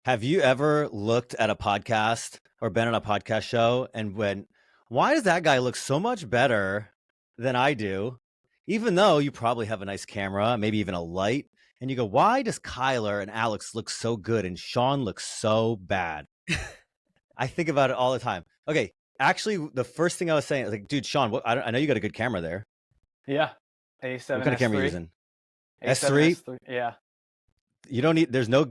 Have you ever looked at a podcast or been on a podcast show and went, why does that guy look so much better than I do? Even though you probably have a nice camera, maybe even a light, and you go, why does Kyler and Alex look so good and Sean looks so bad? I think about it all the time. Okay, actually, the first thing I was saying, like, dude, Sean, I know you got a good camera there. Yeah. What kind of camera are you A7S3. using? S3? A7S3. Yeah. You don't need, there's no,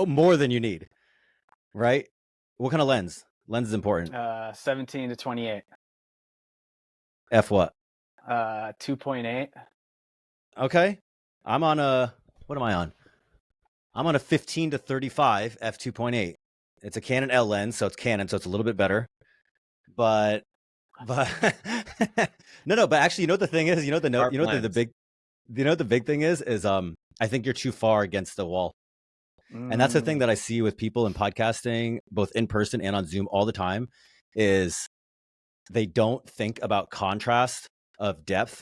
more than you need, right? What kind of lens? Lens is important. 17 to 28. F what? 2.8. Okay. I'm on a, what am I on? I'm on a 15 to 35 f2.8. It's a Canon L lens, so it's Canon, so it's a little bit better. But but no, but actually, you know what the thing is? You know what Sharp you know what the lens. big you know what the big thing is I think you're too far against the wall. And that's the thing that I see with people in podcasting, both in person and on Zoom all the time, is they don't think about contrast of depth,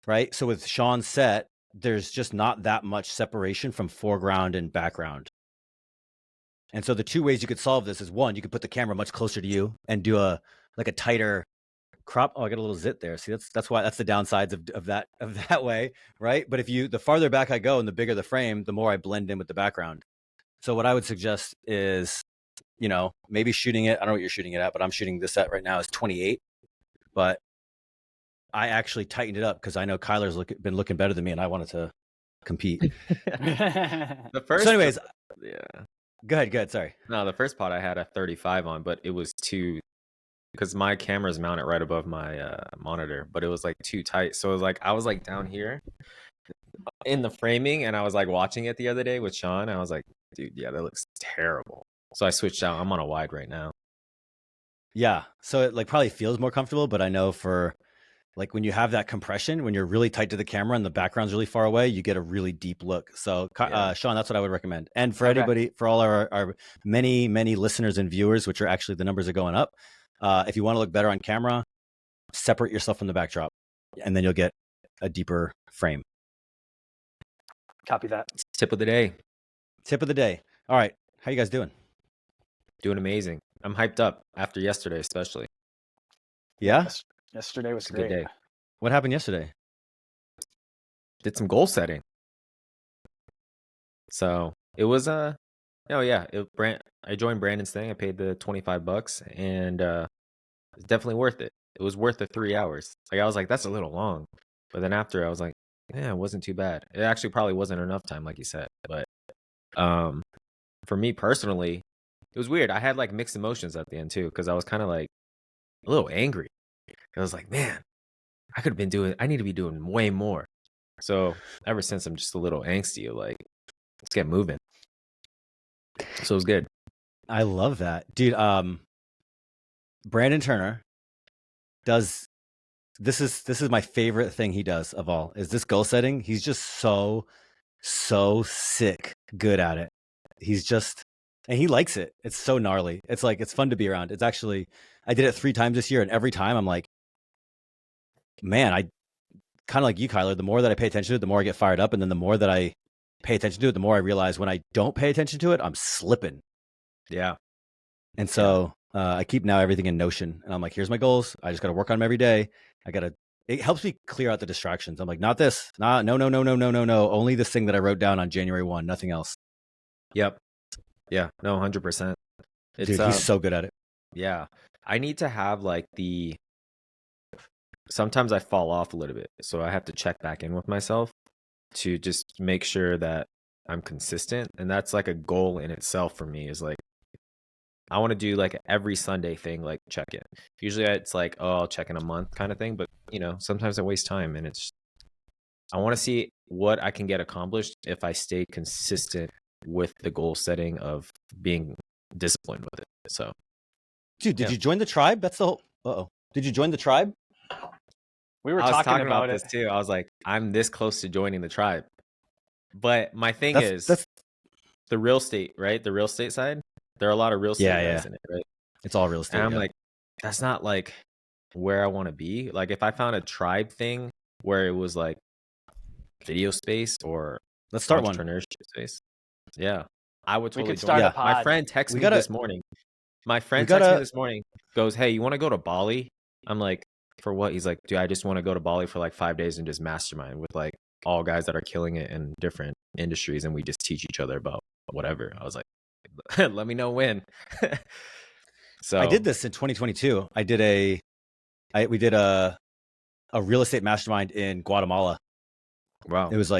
right? So with Sean's set, there's just not that much separation from foreground and background. And so the two ways you could solve this is, one, you could put the camera much closer to you and do a tighter crop. Oh, I got a little zit there. See, that's why, that's the downsides of that way, right? But if the farther back I go and the bigger the frame, the more I blend in with the background. So what I would suggest is, maybe shooting it. I don't know what you're shooting it at, but I'm shooting this at right now is 28. But I actually tightened it up because I know Kyler's been looking better than me, and I wanted to compete. The first, So, anyways, yeah. go ahead. Sorry. No, the first pod I had a 35 on, but it was too, because my camera's mounted right above my monitor, but it was like too tight. So it was like I was like down here in the framing, and I was like watching it the other day with Sean. And I was like, dude, yeah, that looks terrible. So I switched out. I'm on a wide right now. Yeah. So it probably feels more comfortable, but I know for when you have that compression, when you're really tight to the camera and the background's really far away, you get a really deep look. So Sean, that's what I would recommend. And for anybody, for all our many, many listeners and viewers, which are actually, the numbers are going up. If you want to look better on camera, separate yourself from the backdrop, and then you'll get a deeper frame. Copy that. Tip of the day. Tip of the day. All right. How you guys doing? Doing amazing. I'm hyped up after yesterday, especially. Yeah? Yesterday was It's a great. good day. What happened yesterday? Did some goal setting. So it was I joined Brandon's thing. I paid the $25 and it's definitely worth it. It was worth the 3 hours. Like I was like, that's a little long. But then after I was like, yeah, it wasn't too bad. It actually probably wasn't enough time, like you said. But for me personally, it was weird. I had like mixed emotions at the end too, because I was kind of like a little angry. I was like, man, I need to be doing way more. So ever since I'm just a little angsty, like, let's get moving. So it was good. I love that. Dude, Brandon Turner does, this is my favorite thing he does of all, is this goal setting. He's just so sick good at it. He's just, and he likes it. It's so gnarly. It's like, it's fun to be around. It's actually, I did it 3 times this year, and every time I'm like, man, I kind of like you, Kyler, the more that I pay attention to it, the more I get fired up. And then the more that I pay attention to it, the more I realize when I don't pay attention to it, I'm slipping. Yeah. And so I keep now everything in Notion, and I'm like, here's my goals. I just got to work on them every day. It helps me clear out the distractions. I'm like, not this, no. Only this thing that I wrote down on January 1, nothing else. Yep. Yeah. No, 100%. Dude, he's so good at it. Yeah. I need to have like sometimes I fall off a little bit. So I have to check back in with myself to just make sure that I'm consistent. And that's like a goal in itself for me, is like, I want to do like every Sunday thing, like check it. Usually it's like, oh, I'll check in a month kind of thing. But sometimes I waste time, and I want to see what I can get accomplished if I stay consistent with the goal setting of being disciplined with it. So, dude, did you join the tribe? That's the whole, Did you join the tribe? We were I was talking about this it too. I was like, I'm this close to joining the tribe. But my thing is the real estate, right? The real estate side. There are a lot of real estate guys in it, right? It's all real estate. And I'm like, that's not like where I want to be. Like if I found a tribe thing where it was like video space or let's start entrepreneurship space. Yeah. I would We totally could join start Yeah. a pod. My friend texted We me gotta- this morning. My friend gotta- texted me this morning. Goes, hey, you want to go to Bali? I'm like, for what? He's like, dude, I just want to go to Bali for like 5 days and just mastermind with like all guys that are killing it in different industries, and we just teach each other about whatever. I was like, let me know when. So I did this in 2022. We did a real estate mastermind in Guatemala. Wow. It was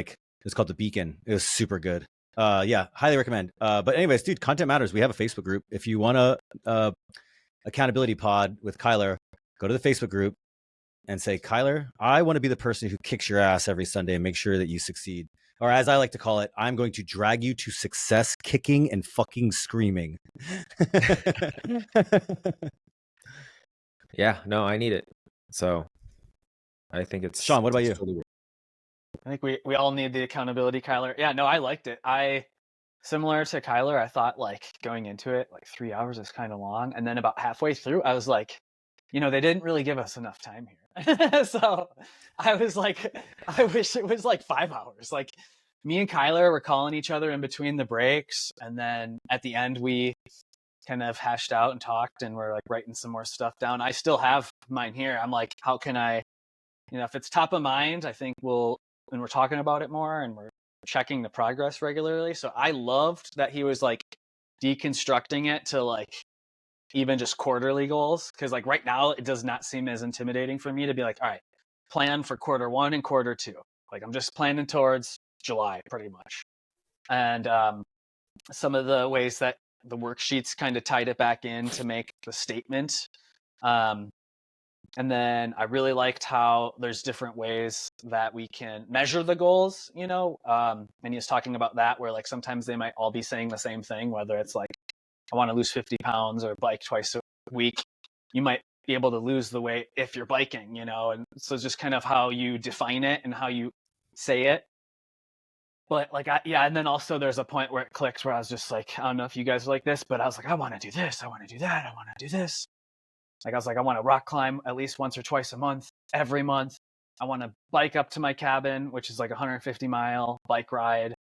called The Beacon. It was super good. Yeah, highly recommend. But anyways, dude, content matters. We have a Facebook group. If you want a accountability pod with Kyler, go to the Facebook group and say, Kyler, I want to be the person who kicks your ass every Sunday and make sure that you succeed. Or as I like to call it, I'm going to drag you to success, kicking and fucking screaming. Yeah, no, I need it. So I think it's Sean, what about you? totally- I think we all need the accountability, Kyler. Yeah, no, I liked it. Similar to Kyler, I thought like going into it, like 3 hours is kind of long. And then about halfway through, I was like, they didn't really give us enough time here. So I was like, I wish it was like 5 hours. Like me and Kyler were calling each other in between the breaks. And then at the end, we kind of hashed out and talked and we're like writing some more stuff down. I still have mine here. I'm like, how can I, if it's top of mind, I think and we're talking about it more and we're checking the progress regularly. So I loved that he was like deconstructing it to like even just quarterly goals. Cause like right now it does not seem as intimidating for me to be like, all right, plan for quarter 1 and quarter 2. Like I'm just planning towards July pretty much. And some of the ways that the worksheets kind of tied it back in to make the statement. And then I really liked how there's different ways that we can measure the goals, and he was talking about that where like sometimes they might all be saying the same thing, whether it's like, I want to lose 50 pounds or bike twice a week. You might be able to lose the weight if you're biking, and so just kind of how you define it and how you say it. But like, and then also there's a point where it clicks where I was just like, I don't know if you guys are like this, but I was like, I want to do this. I want to do that. I want to do this. Like I was like, I want to rock climb at least once or twice a month, every month. I want to bike up to my cabin, which is like a 150-mile bike ride.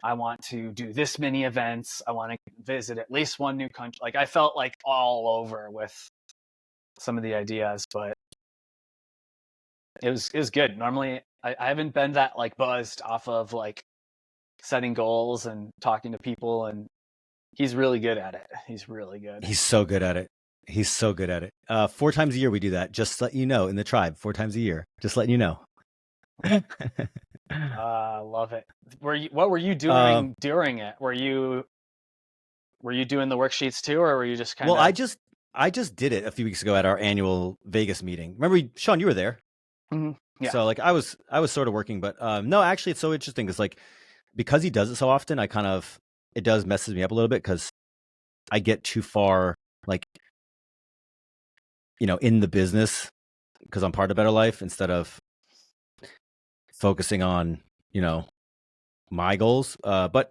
I want to do this many events. I want to visit at least one new country. Like I felt like all over with some of the ideas, but it was good. Normally I haven't been that like buzzed off of like setting goals and talking to people, and he's really good at it. He's really good. He's so good at it. He's so good at it. 4 times a year we do that. Just to let you know, in the tribe, 4 times a year. Just letting you know. Love it. What were you doing during it? Were you doing the worksheets too, or were you just kind of? Well, I just did it a few weeks ago at our annual Vegas meeting. Remember, Sean, you were there. Mm-hmm. Yeah. So like I was sort of working, but no, actually, it's so interesting because like because he does it so often, it does messes me up a little bit because I get too far like in the business because I'm part of Better Life instead of focusing on, my goals. But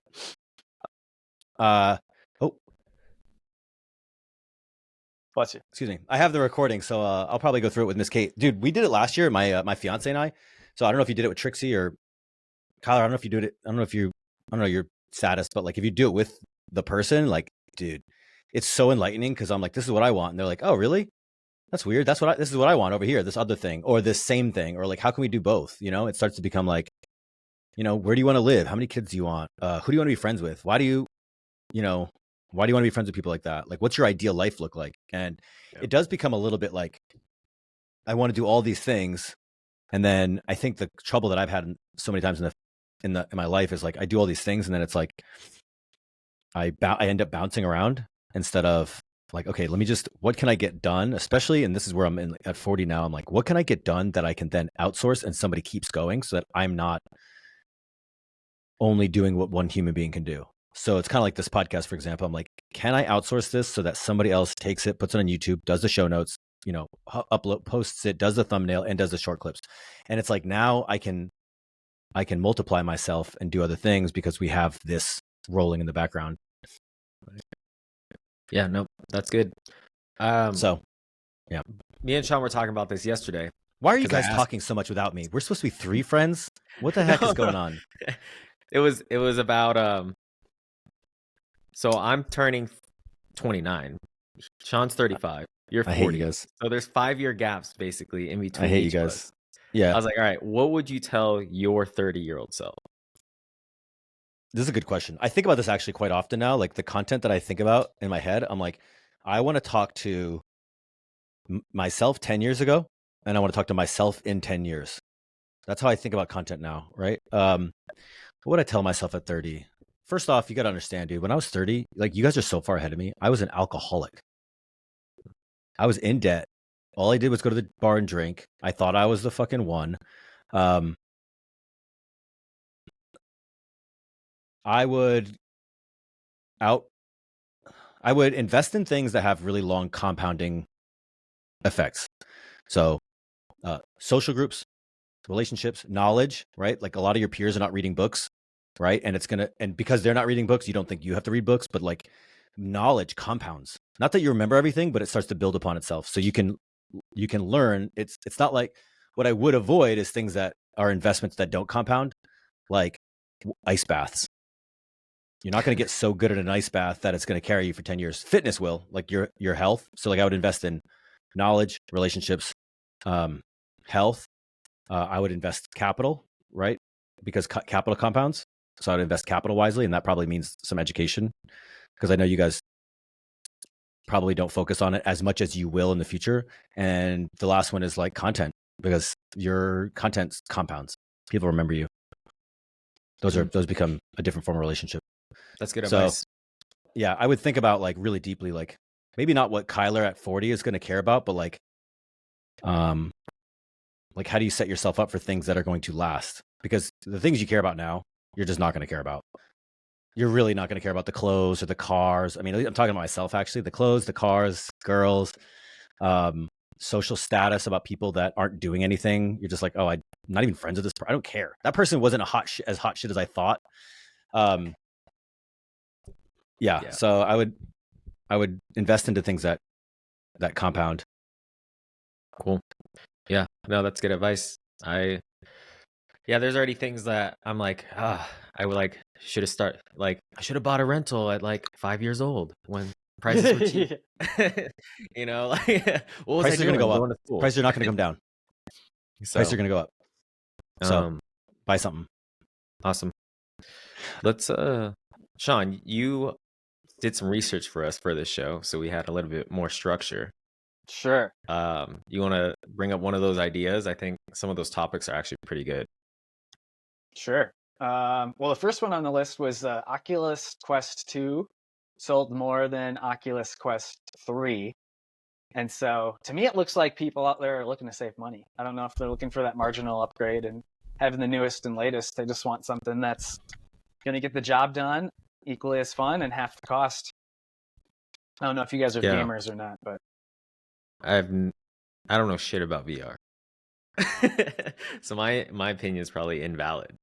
Bless you. excuse me. I have the recording, so I'll probably go through it with Miss Kate. Dude, we did it last year, my fiance and I. So I don't know if you did it with Trixie or Kyler. I don't know if you did it. I don't know your status, but like if you do it with the person, like, dude, it's so enlightening because I'm like, this is what I want. And they're like, oh, really? That's weird. This is what I want over here. This other thing or this same thing, or like, how can we do both? It starts to become like, where do you want to live? How many kids do you want? Who do you want to be friends with? Why do you want to be friends with people like that? Like, what's your ideal life look like? And it does become a little bit like, I want to do all these things. And then I think the trouble that I've had so many times in my life is like, I do all these things. And then it's like, I end up bouncing around instead of like, okay, what can I get done? Especially, and this is where I'm at 40 now. I'm like, what can I get done that I can then outsource and somebody keeps going so that I'm not only doing what one human being can do. So it's kind of like this podcast, for example. I'm like, can I outsource this so that somebody else takes it, puts it on YouTube, does the show notes, upload, posts it, does the thumbnail and does the short clips. And it's like, now I can multiply myself and do other things because we have this rolling in the background. Yeah, no, that's good. So yeah, me and Sean were talking about this yesterday. Why are you guys talking so much without me? We're supposed to be 3 friends. What the heck is going on? It was about So I'm turning 29. Sean's 35. You're 40. I hate you guys. So there's 5-year gaps basically in between I hate you each of guys. us. Yeah. I was like, all right, what would you tell your 30-year-old self? This is a good question. I think about this actually quite often now. Like the content that I think about in my head, I'm like, I want to talk to myself 10 years ago, and I want to talk to myself in 10 years. That's how I think about content now, right? What would I tell myself at 30? First off, you got to understand, dude, when I was 30, like you guys are so far ahead of me. I was an alcoholic. I was in debt. All I did was go to the bar and drink. I thought I was the fucking one. I would invest in things that have really long compounding effects. So, social groups, relationships, knowledge, right? Like a lot of your peers are not reading books, right? And because they're not reading books, you don't think you have to read books, but like knowledge compounds. Not that you remember everything, but it starts to build upon itself. So you can learn. It's not like what I would avoid is things that are investments that don't compound, like ice baths. You're not going to get so good at an ice bath that it's going to carry you for 10 years. Fitness will, like your health. So like I would invest in knowledge, relationships, health. I would invest capital, right? Because capital compounds. So I'd invest capital wisely, and that probably means some education, because I know you guys probably don't focus on it as much as you will in the future. And the last one is like content, because your content compounds. People remember you. Those become a different form of relationship. That's good advice. So, yeah, I would think about like really deeply, like maybe not what Kyler at 40 is going to care about, but like how do you set yourself up for things that are going to last? Because the things you care about now, you're just not going to care about. You're really not going to care about the clothes or the cars. I mean, I'm talking about myself, actually. The clothes, the cars, girls, social status, about people that aren't doing anything. You're just like, oh, I'm not even friends with this person. I don't care. That person wasn't as hot shit as I thought. Yeah. So I would invest into things that compound. Cool. Yeah. No, that's good advice. There's already things that I'm like, I would like should have bought a rental at like 5 years old when prices were cheap. You know, like what was Prices are going to go up. Prices are not going to come down. Prices are going to go up. So buy something. Awesome. Let's Sean, you did some research for us for this show, so we had a little bit more structure. Sure. You want to bring up one of those ideas? I think some of those topics are actually pretty good. Sure. Well, the first one on the list was Oculus Quest 2 sold more than Oculus Quest 3. And so to me, it looks like people out there are looking to save money. I don't know if they're looking for that marginal upgrade and having the newest and latest. They just want something that's going to get the job done equally as fun and half the cost. I don't know if you guys are gamers or not, but I don't know shit about VR. So my opinion is probably invalid.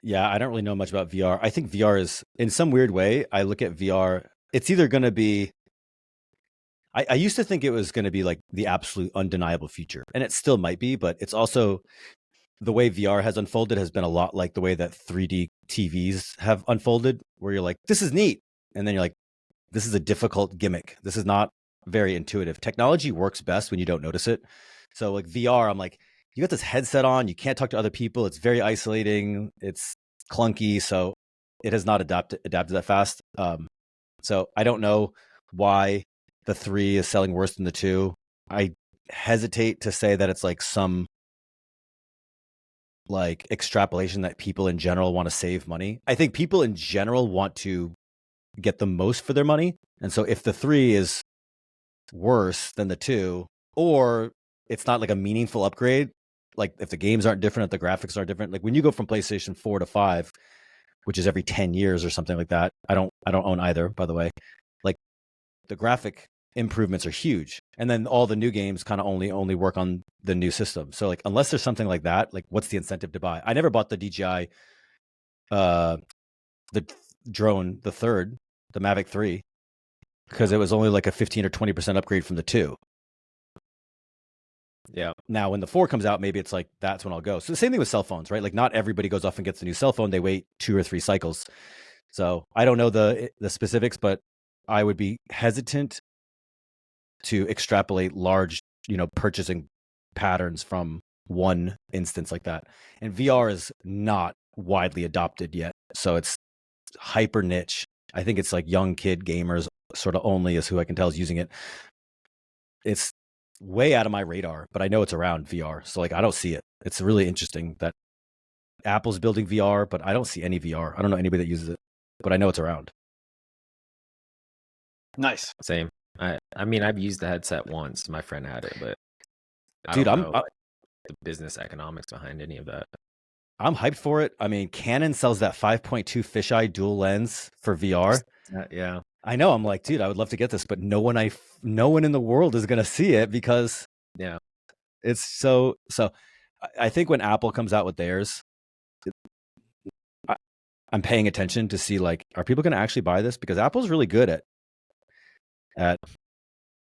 Yeah, I don't really know much about VR. I think VR is, in some weird way, I look at VR, it's either going to be, I used to think it was going to be like the absolute undeniable future, and it still might be, but it's also, the way VR has unfolded has been a lot like the way that 3D TVs have unfolded, where you're like, this is neat. And then you're like, this is a difficult gimmick. This is not very intuitive. Technology works best when you don't notice it. So like VR, I'm like, you got this headset on, you can't talk to other people. It's very isolating. It's clunky. So it has not adapted that fast. So I don't know why the 3 is selling worse than the 2. I hesitate to say that it's like some like extrapolation that people in general want to save money. I think people in general want to get the most for their money. And so if the 3 is worse than the 2, or it's not like a meaningful upgrade, like if the games aren't different, if the graphics aren't different, like when you go from PlayStation 4 to 5, which is every 10 years or something like that. I don't own either, by the way. Like the graphic improvements are huge. And then all the new games kind of only work on the new system. So like unless there's something like that, like what's the incentive to buy? I never bought the DJI the drone, the third, the Mavic 3, because it was only like a 15 or 20% upgrade from the 2. Yeah. Now, when the 4 comes out, maybe it's like, that's when I'll go. So the same thing with cell phones, right? Like not everybody goes off and gets a new cell phone. They wait 2 or 3 cycles. So I don't know the specifics, but I would be hesitant to extrapolate large, purchasing patterns from one instance like that. And VR is not widely adopted yet, so it's hyper niche. I think it's like young kid gamers sort of only is who I can tell is using it. It's way out of my radar, but I know it's around VR. So like I don't see it. It's really interesting that Apple's building VR, but I don't see any VR. I don't know anybody that uses it, but I know it's around. Nice. Same. I mean, I've used the headset once. My friend had it, but I Dude, don't know like, the business economics behind any of that. I'm hyped for it. I mean, Canon sells that 5.2 fisheye dual lens for VR. Yeah. I know. I'm like, dude, I would love to get this, but no one in the world is gonna see it because it's so. I think when Apple comes out with theirs, I'm paying attention to see like, are people gonna actually buy this? Because Apple's really good at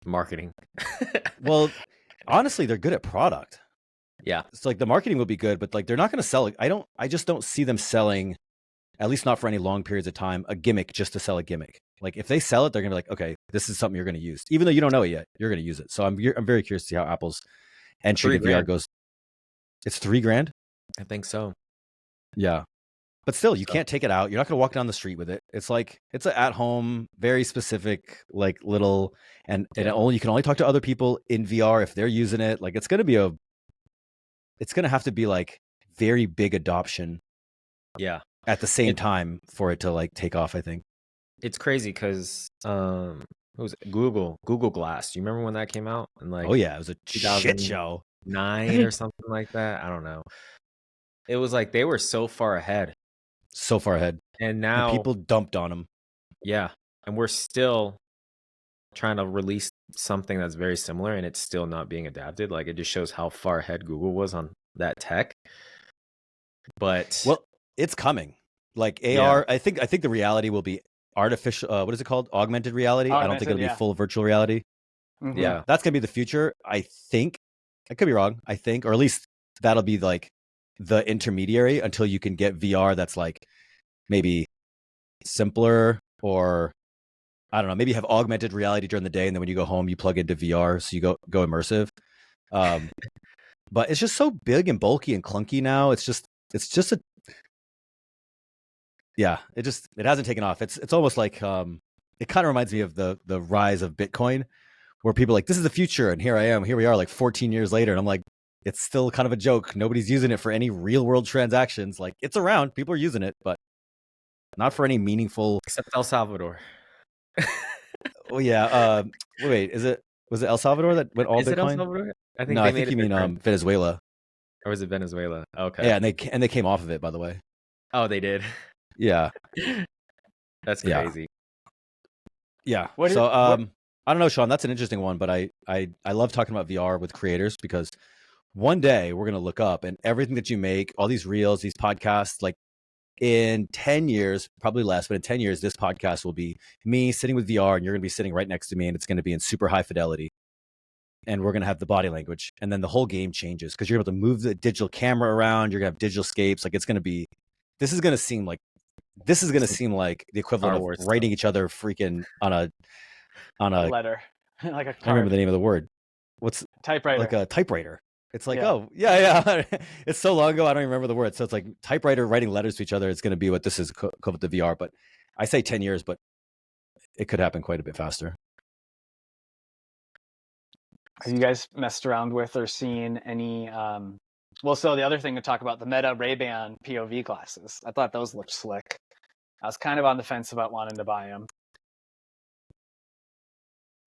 marketing. Well, honestly, they're good at product. Yeah. It's like the marketing will be good, but like they're not going to sell it. I just don't see them selling, at least not for any long periods of time, a gimmick just to sell a gimmick. Like if they sell it, they're going to be like, okay, this is something you're going to use. Even though you don't know it yet, you're going to use it. So I'm very curious to see how Apple's entry to VR goes. It's $3,000? I think so. Yeah. But still, you can't take it out. You're not going to walk down the street with it. It's like, it's an at-home, very specific, like little, and you can only talk to other people in VR if they're using it. Like it's going to have to be like very big adoption. Yeah. At the same time for it to like take off, I think. It's crazy because it was Google Glass. Do you remember when that came out? And like, oh yeah, it was a shit show. 9 or something like that. I don't know. It was like they were so far ahead. And now people dumped on them. Yeah. And we're still trying to release something that's very similar and it's still not being adapted. Like it just shows how far ahead Google was on that tech. But well, it's coming. Like AR, I think the reality will be artificial, what is it called? Augmented reality. I don't think it'll be full virtual reality. Mm-hmm. Yeah. That's going to be the future. I think. I could be wrong. I think, or at least that'll be like the intermediary until you can get VR that's like maybe simpler, or I don't know, maybe have augmented reality during the day and then when you go home you plug into VR so you go immersive. But it's just so big and bulky and clunky now. It's just a it hasn't taken off. It's almost like it kind of reminds me of the rise of Bitcoin, where people are like, this is the future, and here we are like 14 years later, and I'm like, it's still kind of a joke. Nobody's using it for any real world transactions. Like it's around, people are using it, but not for any meaningful. Except El Salvador. Oh yeah. Wait, was it El Salvador that went all is Bitcoin? It El Salvador? I think you mean Venezuela. Or was it Venezuela? Okay. Yeah, and they came off of it, by the way. Oh, they did. Yeah. That's crazy. Yeah. I don't know, Sean, that's an interesting one, but I love talking about VR with creators because one day we're going to look up and everything that you make, all these reels, these podcasts, like in 10 years, probably less, but in 10 years, this podcast will be me sitting with VR and you're going to be sitting right next to me and it's going to be in super high fidelity. And we're going to have the body language. And then the whole game changes because you're able to move the digital camera around. You're going to have digital scapes. Like this is going to seem like the equivalent of writing each other freaking on a letter. Like a card. I don't remember the name of the word. What's typewriter? Like a typewriter. It's like, oh, yeah. It's so long ago, I don't even remember the word. So it's like typewriter writing letters to each other. It's going to be what this is equivalent to VR. But I say 10 years, but it could happen quite a bit faster. Have you guys messed around with or seen any? So the other thing to talk about, the Meta Ray-Ban POV glasses. I thought those looked slick. I was kind of on the fence about wanting to buy them.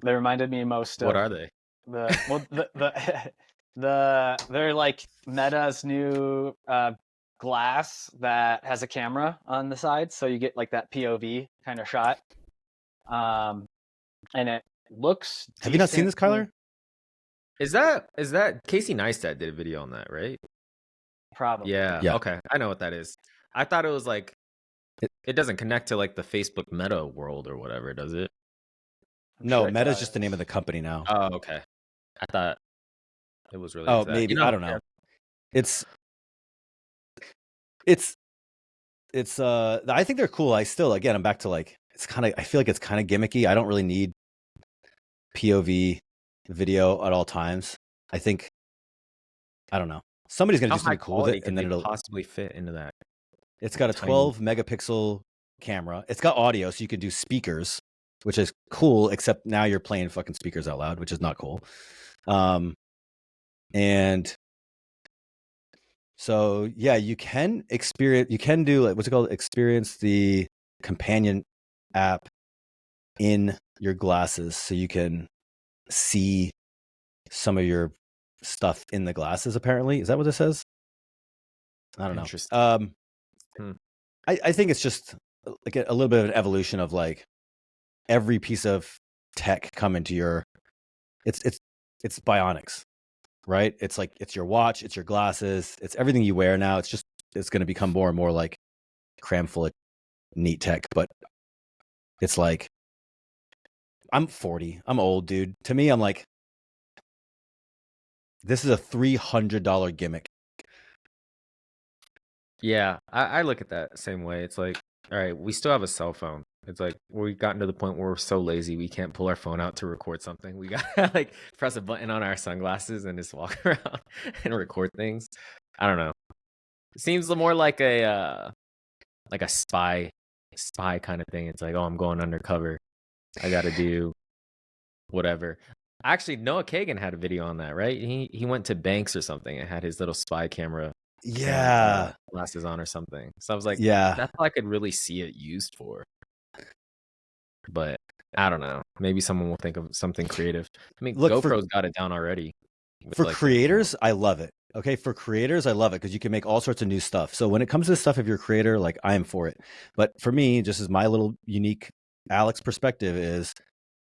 They reminded me most of. What are they? They're like Meta's new glass that has a camera on the side, so you get like that POV kind of shot. And it looks. Have you not seen this, Kyler? Is that Casey Neistat did a video on that, right? Probably. Yeah. Okay, I know what that is. I thought it was like it doesn't connect to like the Facebook Meta world or whatever, does it? No, Meta's just the name of the company now. Oh, okay. I thought it was really. Oh, maybe. I don't know. It's it's I think they're cool. I'm back to like, I feel like it's kind of gimmicky. I don't really need POV video at all times. I think, I don't know. Somebody's gonna How do high something cool with quality it, could and they then it'll. possibly fit into that? It's got a Tiny. 12 megapixel camera. It's got audio, so you can do speakers, which is cool. Except now you're playing fucking speakers out loud, which is not cool. And so yeah, you can do like, what's it called? Experience the companion app in your glasses, so you can see some of your stuff in the glasses. Apparently, is that what it says? I don't know. Interesting. I think it's just like a little bit of an evolution of like every piece of tech come into your. It's bionics, right? It's like, it's your watch, it's your glasses, it's everything you wear now. It's going to become more and more like cram full of neat tech. But it's like, I'm 40. I'm old, dude. To me, I'm like, this is a $300 gimmick. Yeah, I look at that same way. It's like, all right, we still have a cell phone. It's like we've gotten to the point where we're so lazy we can't pull our phone out to record something. We got like press a button on our sunglasses and just walk around and record things. I don't know. It seems more like a spy kind of thing. It's like, oh, I'm going undercover. I got to do whatever. Actually, Noah Kagan had a video on that, right? He went to banks or something and had his little spy camera. Yeah. And, glasses on or something. So I was like, yeah, that's all I could really see it used for. But I don't know. Maybe someone will think of something creative. I mean, Look, GoPro's got it down already. For like creators, I love it. Okay, for creators, I love it because you can make all sorts of new stuff. So when it comes to this stuff, if you're a creator, like, I am for it. But for me, just as my little unique Alex perspective is,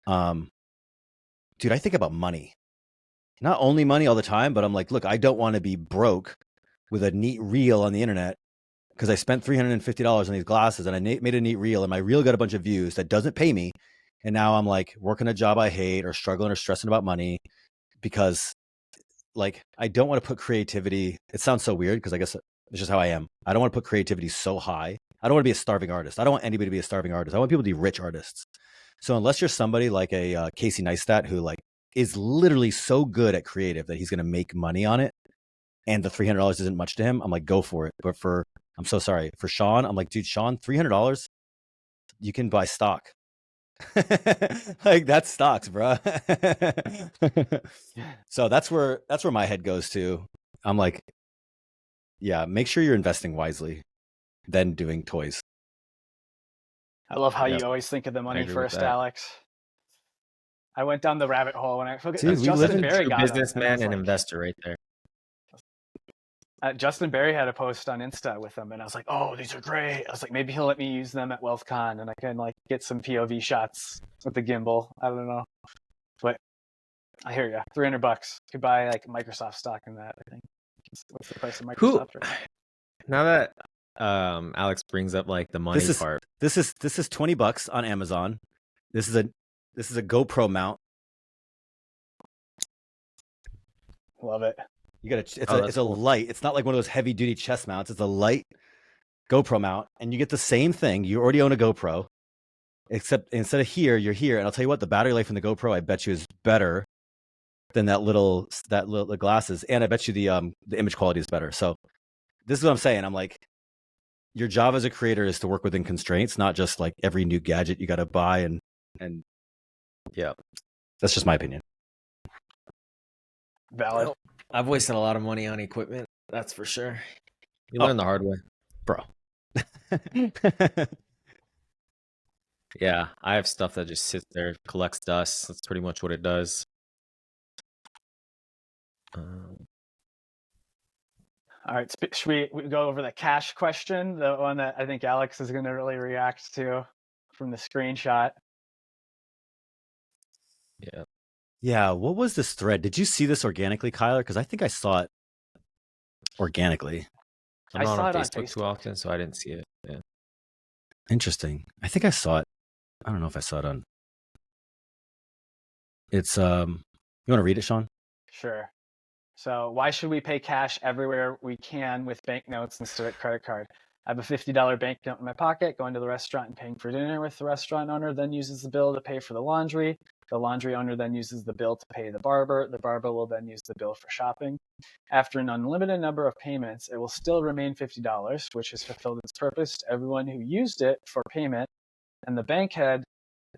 dude, I think about money. Not only money all the time, but I'm like, look, I don't want to be broke with a neat reel on the internet because I spent $350 on these glasses and I made a neat reel and my reel got a bunch of views that doesn't pay me. And now I'm like working a job I hate or struggling or stressing about money because, like, I don't want to put creativity. It sounds so weird because I guess it's just how I am. I don't want to put creativity so high. I don't want to be a starving artist. I don't want anybody to be a starving artist. I want people to be rich artists. So unless you're somebody like a Casey Neistat who like is literally so good at creative that he's going to make money on it, and the $300 isn't much to him, I'm like, go for it. But I'm so sorry for Sean. I'm like, dude, Sean, $300, you can buy stock. Like, that's stocks, bro. So that's where my head goes to. I'm like, yeah, make sure you're investing wisely, then doing toys. I love how you always think of the money first, Alex. I went down the rabbit hole when I forget. Dude, Justin Berry got businessman and investor right there. Justin Berry had a post on Insta with them, and I was like, "Oh, these are great." I was like, "Maybe he'll let me use them at WealthCon, and I can like get some POV shots with the gimbal." I don't know, but I hear you. $300 could buy like Microsoft stock in that. I think. What's the price of Microsoft? Now that Alex brings up like the money part, this is $20 on Amazon. This is a GoPro mount. Love it. You got it's a light. It's not like one of those heavy duty chest mounts. It's a light GoPro mount, and you get the same thing. You already own a GoPro, except instead of here, you're here. And I'll tell you what, the battery life in the GoPro, I bet you, is better than that little glasses, and I bet you the image quality is better. So this is what I'm saying. I'm like, your job as a creator is to work within constraints, not just like every new gadget you got to buy and yeah, that's just my opinion. Valid. Well, I've wasted a lot of money on equipment, that's for sure. You learn the hard way, bro. Yeah, I have stuff that just sits there, collects dust. That's pretty much what it does. All right, should we go over the cash question, the one that I think Alex is going to really react to from the screenshot? Yeah, what was this thread? Did you see this organically, Kyler? Because I think I saw it organically. I'm not on Facebook too often, so I didn't see it. Yeah. Interesting. I think I saw it. I don't know if I saw it on. It's you want to read it, Sean? Sure. So why should we pay cash everywhere we can with banknotes instead of credit card? I have a $50 banknote in my pocket, going to the restaurant and paying for dinner with the restaurant owner, then uses the bill to pay for the laundry. The laundry owner then uses the bill to pay the barber. The barber will then use the bill for shopping. After an unlimited number of payments, it will still remain $50, which has fulfilled its purpose to everyone who used it for payment, and the bankhead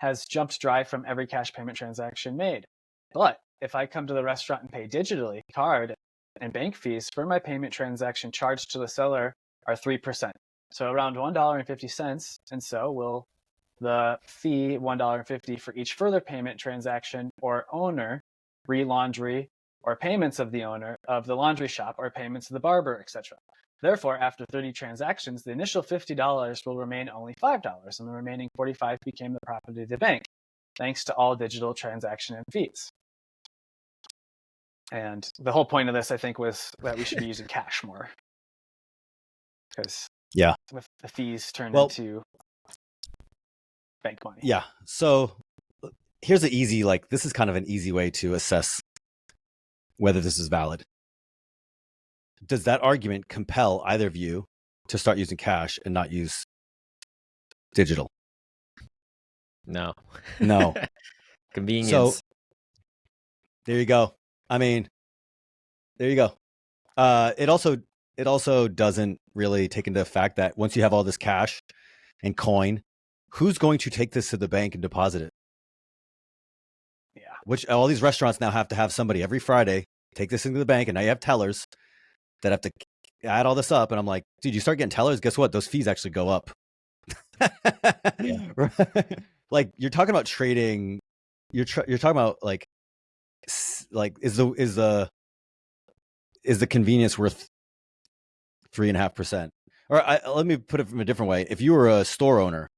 has jumped dry from every cash payment transaction made. But if I come to the restaurant and pay digitally, card, and bank fees for my payment transaction charged to the seller are 3%. So around $1.50, and so will the fee $1.50 for each further payment transaction or owner, re-laundry, or payments of the owner of the laundry shop, or payments of the barber, etc. Therefore, after 30 transactions, the initial $50 will remain only $5, and the remaining $45 became the property of the bank, thanks to all digital transaction and fees. And the whole point of this, I think, was that we should be using cash more. Because with the fees turned into bank money. Yeah. So here's an easy, this is kind of an easy way to assess whether this is valid. Does that argument compel either of you to start using cash and not use digital? No. Convenience. So there you go. I mean, there you go. It also doesn't really take into the fact that once you have all this cash and coin, who's going to take this to the bank and deposit it? Yeah. Which all these restaurants now have to have somebody every Friday take this into the bank, and now you have tellers that have to add all this up. And I'm like, dude, you start getting tellers, guess what? Those fees actually go up. Like, you're talking about trading. You're talking about like is the convenience worth 3.5%? Or let me put it from a different way. If you were a store owner,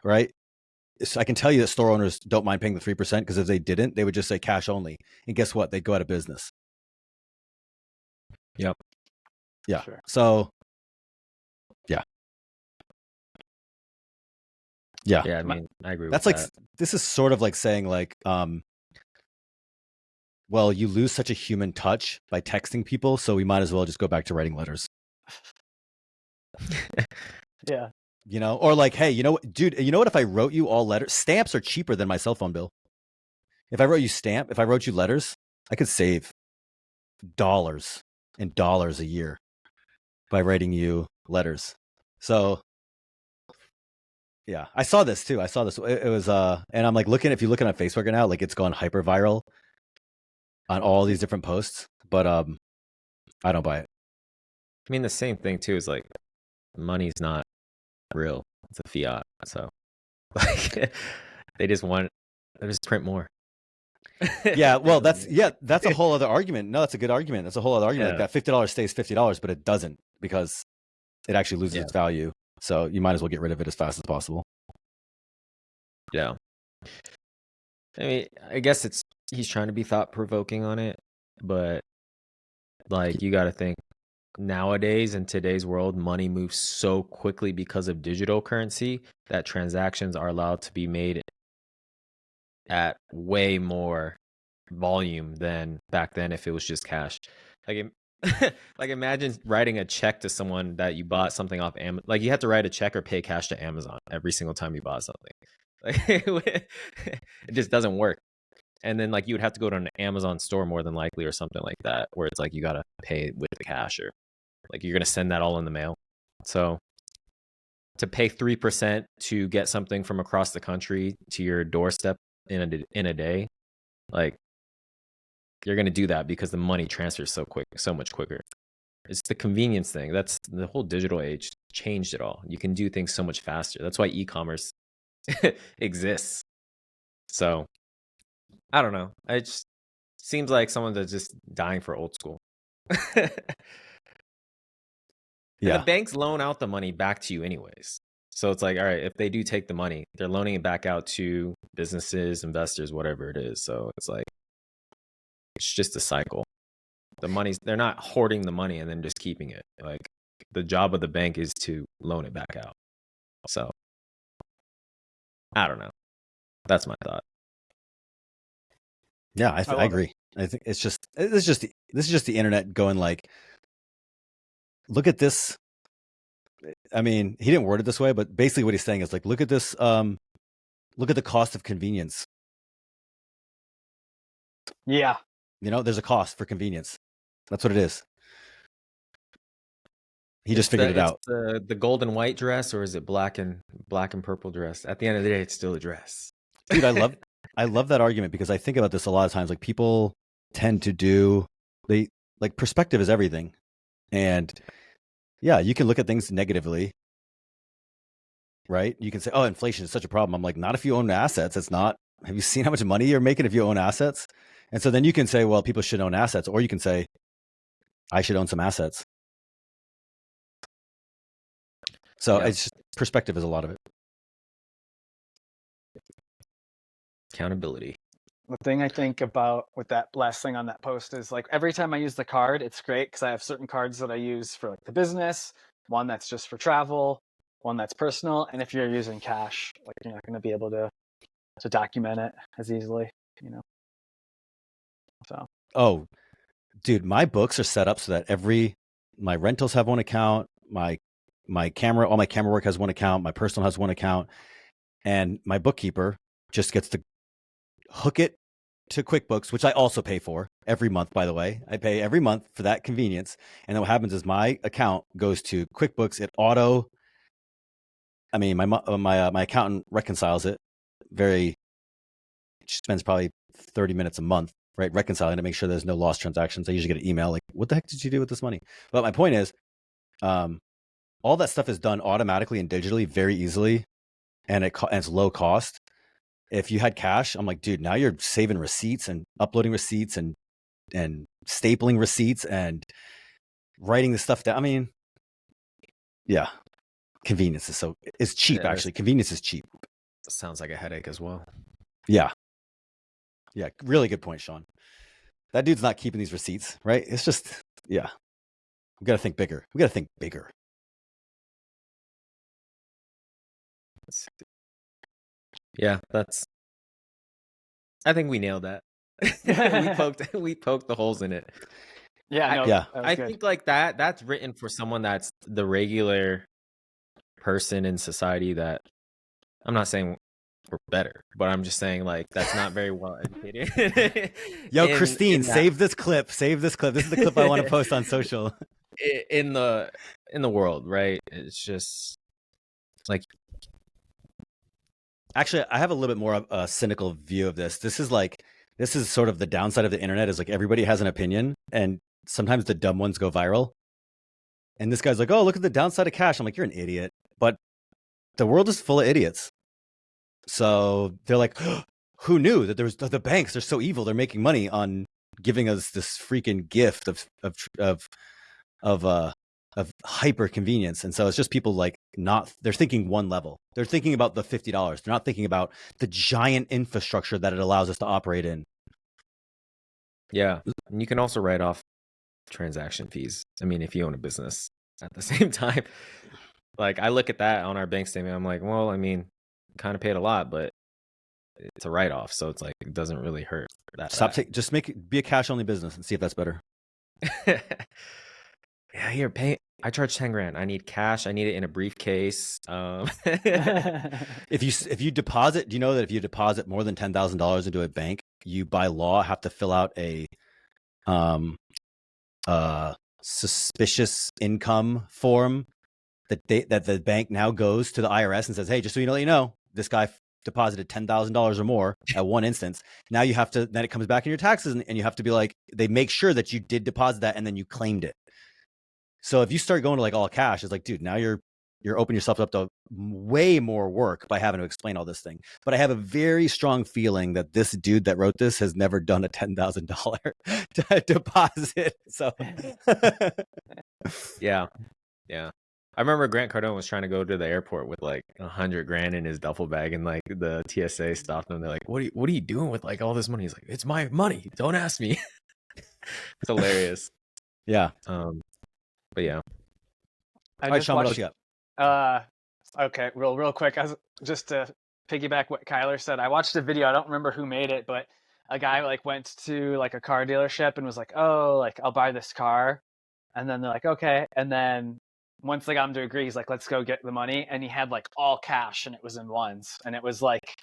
right? So I can tell you that store owners don't mind paying the 3%, because if they didn't, they would just say cash only. And guess what? They'd go out of business. Yep. Yeah. Sure. So, yeah. Yeah. Yeah, I mean, I agree That's with like, that. this is sort of like saying like, well, you lose such a human touch by texting people, so we might as well just go back to writing letters. Yeah. You know, or like, hey, you know what, dude, you know what? If I wrote you all letters, stamps are cheaper than my cell phone bill. If I wrote you letters, I could save dollars and dollars a year by writing you letters. So yeah, I saw this too. It was, and I'm like if you're looking at Facebook right now, like it's gone hyper viral on all these different posts, but I don't buy it. I mean, the same thing too is like, money's not real. It's a fiat. So like, they just print more. Yeah, well, that's a whole other argument. No, that's a good argument. That's a whole other argument. Yeah. Like that $50 stays $50, but it doesn't, because it actually loses its value. So you might as well get rid of it as fast as possible. Yeah. I mean, I guess he's trying to be thought provoking on it, but like, you got to think, nowadays in today's world, money moves so quickly because of digital currency that transactions are allowed to be made at way more volume than back then if it was just cash. Like, like, imagine writing a check to someone that you bought something off Amazon. Like, you have to write a check or pay cash to Amazon every single time you bought something. Like, it just doesn't work. And then like, you would have to go to an Amazon store more than likely, or something like that, where it's like you got to pay with the cash, or like you're going to send that all in the mail. So to pay 3% to get something from across the country to your doorstep in a day, like, you're going to do that because the money transfers so much quicker. It's the convenience thing. That's the whole digital age changed it all. You can do things so much faster. That's why e-commerce exists. So I don't know. It just seems like someone that's just dying for old school. Yeah. And the banks loan out the money back to you anyways. So it's like, all right, if they do take the money, they're loaning it back out to businesses, investors, whatever it is. So it's like, it's just a cycle. They're not hoarding the money and then just keeping it. Like, the job of the bank is to loan it back out. So I don't know. That's my thought. Yeah, I agree. I think this is just the internet going like, look at this I mean, he didn't word it this way, but basically what he's saying is like, look at this, look at the cost of convenience. Yeah. You know, there's a cost for convenience. That's what it is. He just figured it out. The gold and white dress, or is it black and purple dress? At the end of the day, it's still a dress. Dude, I love that argument because I think about this a lot of times. Like people tend to do like perspective is everything. And yeah, you can look at things negatively, right? You can say, oh, inflation is such a problem. I'm like, not if you own assets. It's not. Have you seen how much money you're making if you own assets? And so then you can say, well, people should own assets, or you can say, I should own some assets. So it's just, perspective is a lot of it. Accountability. The thing I think about with that last thing on that post is like every time I use the card, it's great because I have certain cards that I use for like the business, one that's just for travel, one that's personal. And if you're using cash, like you're not going to be able to document it as easily, you know? So. Oh, dude, my books are set up so that my rentals have one account, my camera, all my camera work has one account, my personal has one account, and my bookkeeper just gets to hook it to QuickBooks, which I also pay for every month, by the way. I pay every month for that convenience. And then what happens is my account goes to QuickBooks. My accountant reconciles it she spends probably 30 minutes a month, right, reconciling to make sure there's no lost transactions. I usually get an email like, what the heck did you do with this money? But my point is, all that stuff is done automatically and digitally very easily, and it's low cost. If you had cash, I'm like, dude, now you're saving receipts and uploading receipts and stapling receipts and writing the stuff down. I mean, yeah, convenience is cheap. Actually, convenience is cheap. Sounds like a headache as well. Yeah, really good point, Sean. That dude's not keeping these receipts, right? It's just, yeah, we got to think bigger. Yeah, I think we nailed that. we poked the holes in it. Yeah, I think like that's written for someone that's the regular person in society. That I'm not saying we're better, but I'm just saying like that's not very well educated. Yo, Christine, save this clip. This is the clip I want to post on social. In the world, right? It's just like, actually, I have a little bit more of a cynical view of this. This is sort of the downside of the internet, is like everybody has an opinion and sometimes the dumb ones go viral. And this guy's like, oh, look at the downside of cash. I'm like, you're an idiot. But the world is full of idiots. So they're like, oh, who knew that there was the banks? They're so evil. They're making money on giving us this freaking gift of hyper convenience. And so it's just people like they're thinking one level. They're thinking about the $50. They're not thinking about the giant infrastructure that it allows us to operate in. Yeah. And you can also write off transaction fees. I mean, if you own a business at the same time, like I look at that on our bank statement, I'm like, well, I mean, kind of paid a lot, but it's a write-off. So it's like, it doesn't really hurt that. Just be a cash only business and see if that's better. Yeah, here, I charge 10 grand. I need cash. I need it in a briefcase. If you deposit, do you know that if you deposit more than $10,000 into a bank, you by law have to fill out a suspicious income form that the bank now goes to the IRS and says, hey, just so you know, this guy deposited $10,000 or more at one instance. Now you have to, then it comes back in your taxes and you have to be like, they make sure that you did deposit that and then you claimed it. So if you start going to like all cash, it's like, dude, now you're opening yourself up to way more work by having to explain all this thing. But I have a very strong feeling that this dude that wrote this has never done a $10,000 deposit. So yeah. I remember Grant Cardone was trying to go to the airport with like 100 grand in his duffel bag, and like the TSA stopped him. They're like, what are you doing with like all this money? He's like, it's my money. Don't ask me. It's hilarious. Yeah. But yeah. All right, Sean, what else you got? Okay, real quick. Just to piggyback what Kyler said, I watched a video. I don't remember who made it, but a guy like went to like a car dealership and was like, "Oh, like I'll buy this car," and then they're like, "Okay," and then once I got him to agree, he's like, let's go get the money. And he had like all cash and it was in ones. And it was like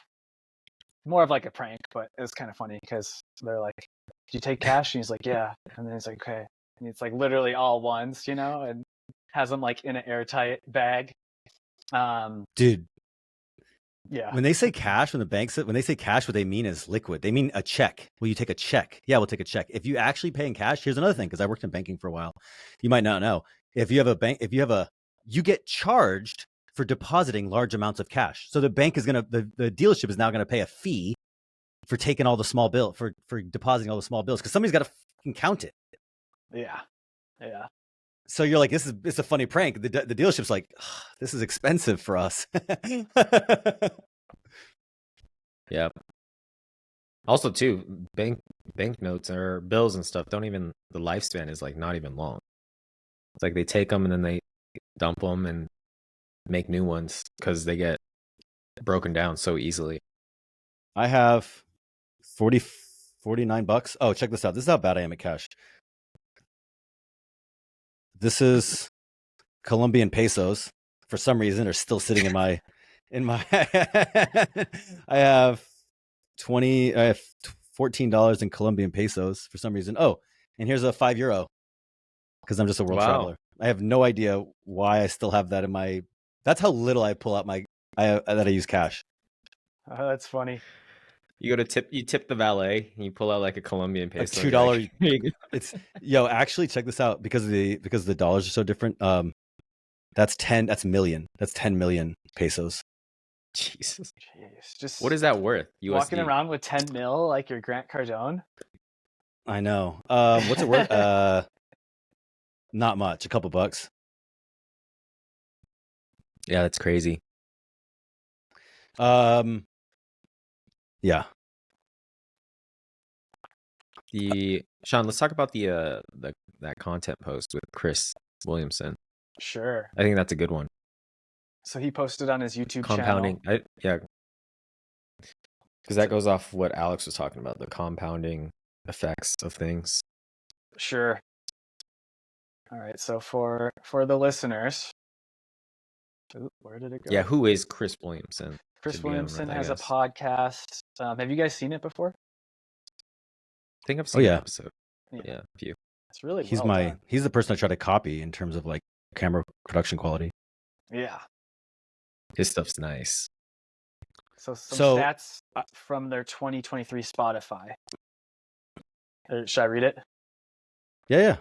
more of like a prank, but it was kind of funny because they're like, did you take cash? And he's like, yeah. And then he's like, okay. And it's like literally all ones, you know, and has them like in an airtight bag. Dude, yeah. when they say cash, when they say cash, what they mean is liquid. They mean a check. Will you take a check? Yeah, we'll take a check. If you actually pay in cash, here's another thing, because I worked in banking for a while. You might not know. If you have a bank, you get charged for depositing large amounts of cash. So the bank is the dealership is now gonna pay a fee for taking all the small bill for depositing all the small bills, because somebody's got to count it. Yeah. Yeah. So you're like, it's a funny prank. The dealership's like, this is expensive for us. Yeah. Also, too, bank notes or bills and stuff don't even, the lifespan is like not even long. It's like they take them and then they dump them and make new ones because they get broken down so easily. I have $49. Oh, check this out. This is how bad I am at cash. This is Colombian pesos. For some reason, are still sitting in my. I have $14 in Colombian pesos for some reason. Oh, and here's a €5 because I'm just a world traveler. I have no idea why I still have that in my. That's how little I pull out that I use cash. Oh, that's funny. You go to you tip the valet, and you pull out like a Colombian peso. $2. It's actually check this out, because the dollars are so different. That's 10 million. That's 10 million pesos. Jesus. Jeez. Just what is that worth? USD? Walking around with 10 mil like you're Grant Cardone. I know. What's it worth? Not much. A couple bucks. Yeah, that's crazy. Yeah. Sean, let's talk about that content post with Chris Williamson. Sure. I think that's a good one. So he posted on his YouTube compounding, channel. Yeah. Because that goes off what Alex was talking about, the compounding effects of things. Sure. All right. So for the listeners, where did it go? Yeah, who is Chris Williamson? Chris Williamson has a podcast. Have you guys seen it before? I think I've seen an episode. Yeah, a few. It's really he's the person I try to copy in terms of like camera production quality. Yeah. His stuff's nice. So stats from their 2023 Spotify. Should I read it? Yeah.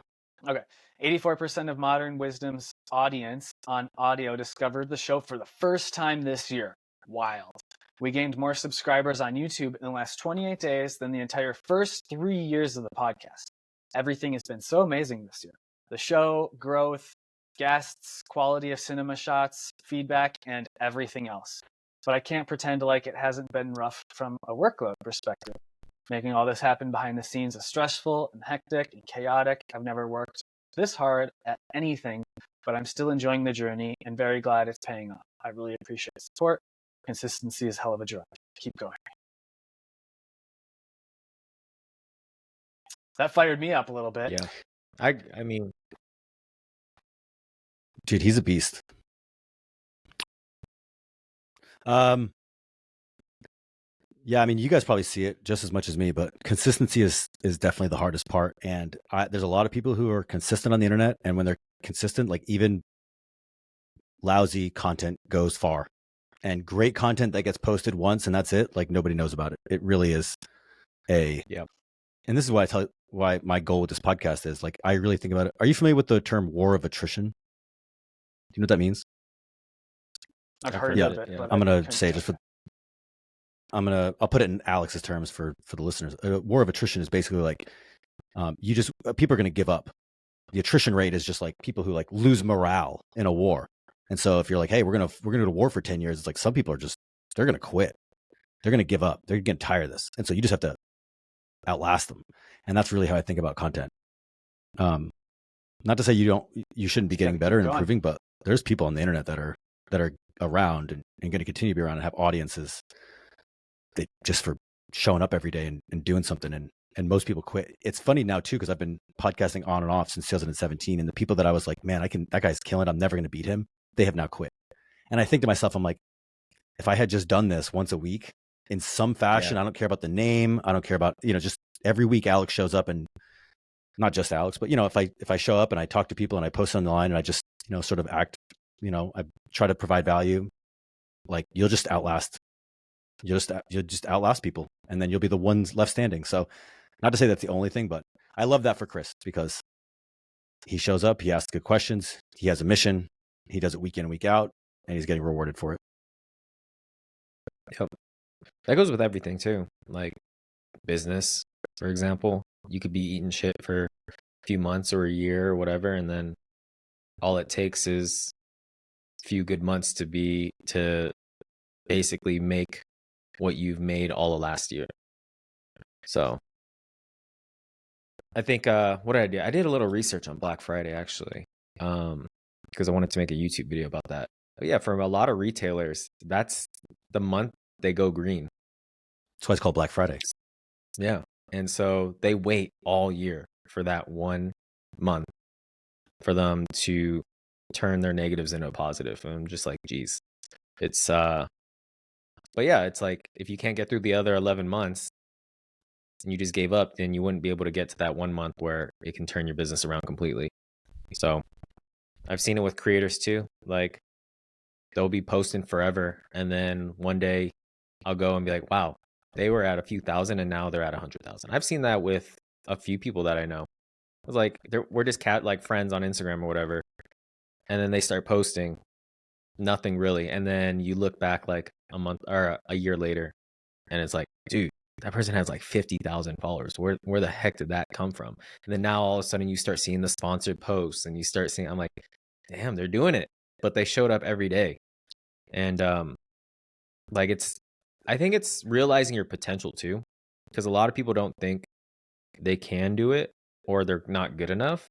Okay. 84% of Modern Wisdom's audience on audio discovered the show for the first time this year. Wild. We gained more subscribers on YouTube in the last 28 days than the entire first 3 years of the podcast. Everything has been so amazing this year. The show, growth, guests, quality of cinema shots, feedback, and everything else. But I can't pretend like it hasn't been rough from a workload perspective. Making all this happen behind the scenes is stressful and hectic and chaotic. I've never worked this hard at anything, but I'm still enjoying the journey and very glad it's paying off. I really appreciate the support. Consistency is hell of a drug. Keep going. That fired me up a little bit. Yeah. I mean, dude, he's a beast. Yeah, I mean, you guys probably see it just as much as me, but consistency is definitely the hardest part. And there's a lot of people who are consistent on the internet, and when they're consistent, like even lousy content goes far, and great content that gets posted once and that's it, like nobody knows about it. It really is and this is why my goal with this podcast is, like, I really think about it. Are you familiar with the term war of attrition? Do you know what that means? I've heard of it. I'm going to say I'll put it in Alex's terms for the listeners. War of attrition is basically like, people are going to give up. The attrition rate is just like people who like lose morale in a war. And so if you're like, hey, we're going to go to war for 10 years, it's like some people are they're going to quit. They're going to give up. They're getting tired of this. And so you just have to outlast them. And that's really how I think about content. Not to say you shouldn't be getting better and improving, but there's people on the internet that are around and going to continue to be around and have audiences. They just for showing up every day and doing something. And and most people quit. It's funny now too, because I've been podcasting on and off since 2017, and the people that I was like, man, that guy's killing it, I'm never going to beat him, they have now quit. And I think to myself, I'm like, if I had just done this once a week in some fashion, I don't care about the name, I don't care about, just every week Alex shows up, and not just Alex, but if I show up and I talk to people and I post on the line and I just sort of act, I try to provide value, like you'll just outlast people, and then you'll be the ones left standing. So not to say that's the only thing, but I love that for Chris, because he shows up, he asks good questions, he has a mission, he does it week in and week out, and he's getting rewarded for it. Yep. That goes with everything too. Like business, for example, you could be eating shit for a few months or a year or whatever, and then all it takes is a few good months to basically make what you've made all of last year. So I think what did I do? I did a little research on Black Friday actually, because I wanted to make a YouTube video about that. But yeah, for a lot of retailers, that's the month they go green. That's why it's called Black Friday. Yeah. And so they wait all year for that 1 month for them to turn their negatives into a positive. And I'm just like, geez, it's, but yeah, it's like, if you can't get through the other 11 months and you just gave up, then you wouldn't be able to get to that 1 month where it can turn your business around completely. So I've seen it with creators too. Like they'll be posting forever, and then one day I'll go and be like, wow, they were at a few thousand and now they're at 100,000. I've seen that with a few people that I know. It's like we're just like friends on Instagram or whatever, and then they start posting nothing really, and then you look back like a month or a year later, and it's like, dude, that person has like 50,000 followers. Where the heck did that come from? And then now all of a sudden you start seeing the sponsored posts, and you start seeing, I'm like, damn, they're doing it, but they showed up every day, and like I think it's realizing your potential too, because a lot of people don't think they can do it or they're not good enough.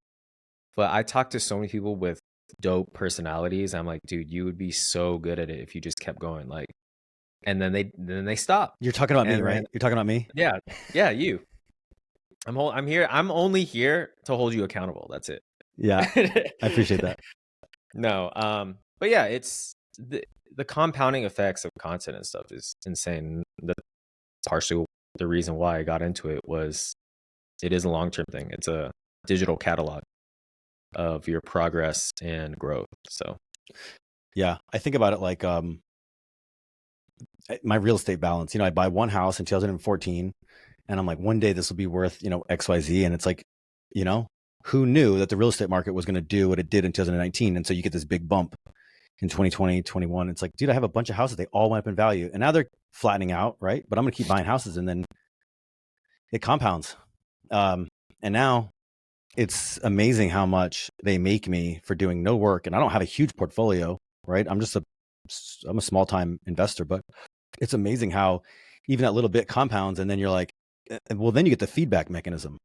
But I talk to so many people with dope personalities. I'm like, dude, you would be so good at it if you just kept going. Like, and then they stop. You're talking about me, right? You're talking about me? Yeah, you. I'm here. I'm only here to hold you accountable. That's it. Yeah, I appreciate that. No, but yeah, it's the compounding effects of content and stuff is insane. That's partially the reason why I got into it. Was it is a long-term thing. It's a digital catalog of your progress and growth. So yeah, I think about it like my real estate balance. I buy one house in 2014, and I'm like, one day this will be worth XYZ, and it's like, who knew that the real estate market was going to do what it did in 2019? And so you get this big bump in 2020, 21. It's like, dude, I have a bunch of houses. They all went up in value, and now they're flattening out, right? But I'm going to keep buying houses, and then it compounds. And now it's amazing how much they make me for doing no work. And I don't have a huge portfolio, right? I'm a small time investor, but it's amazing how even that little bit compounds. And then you're like, well, then you get the feedback mechanism.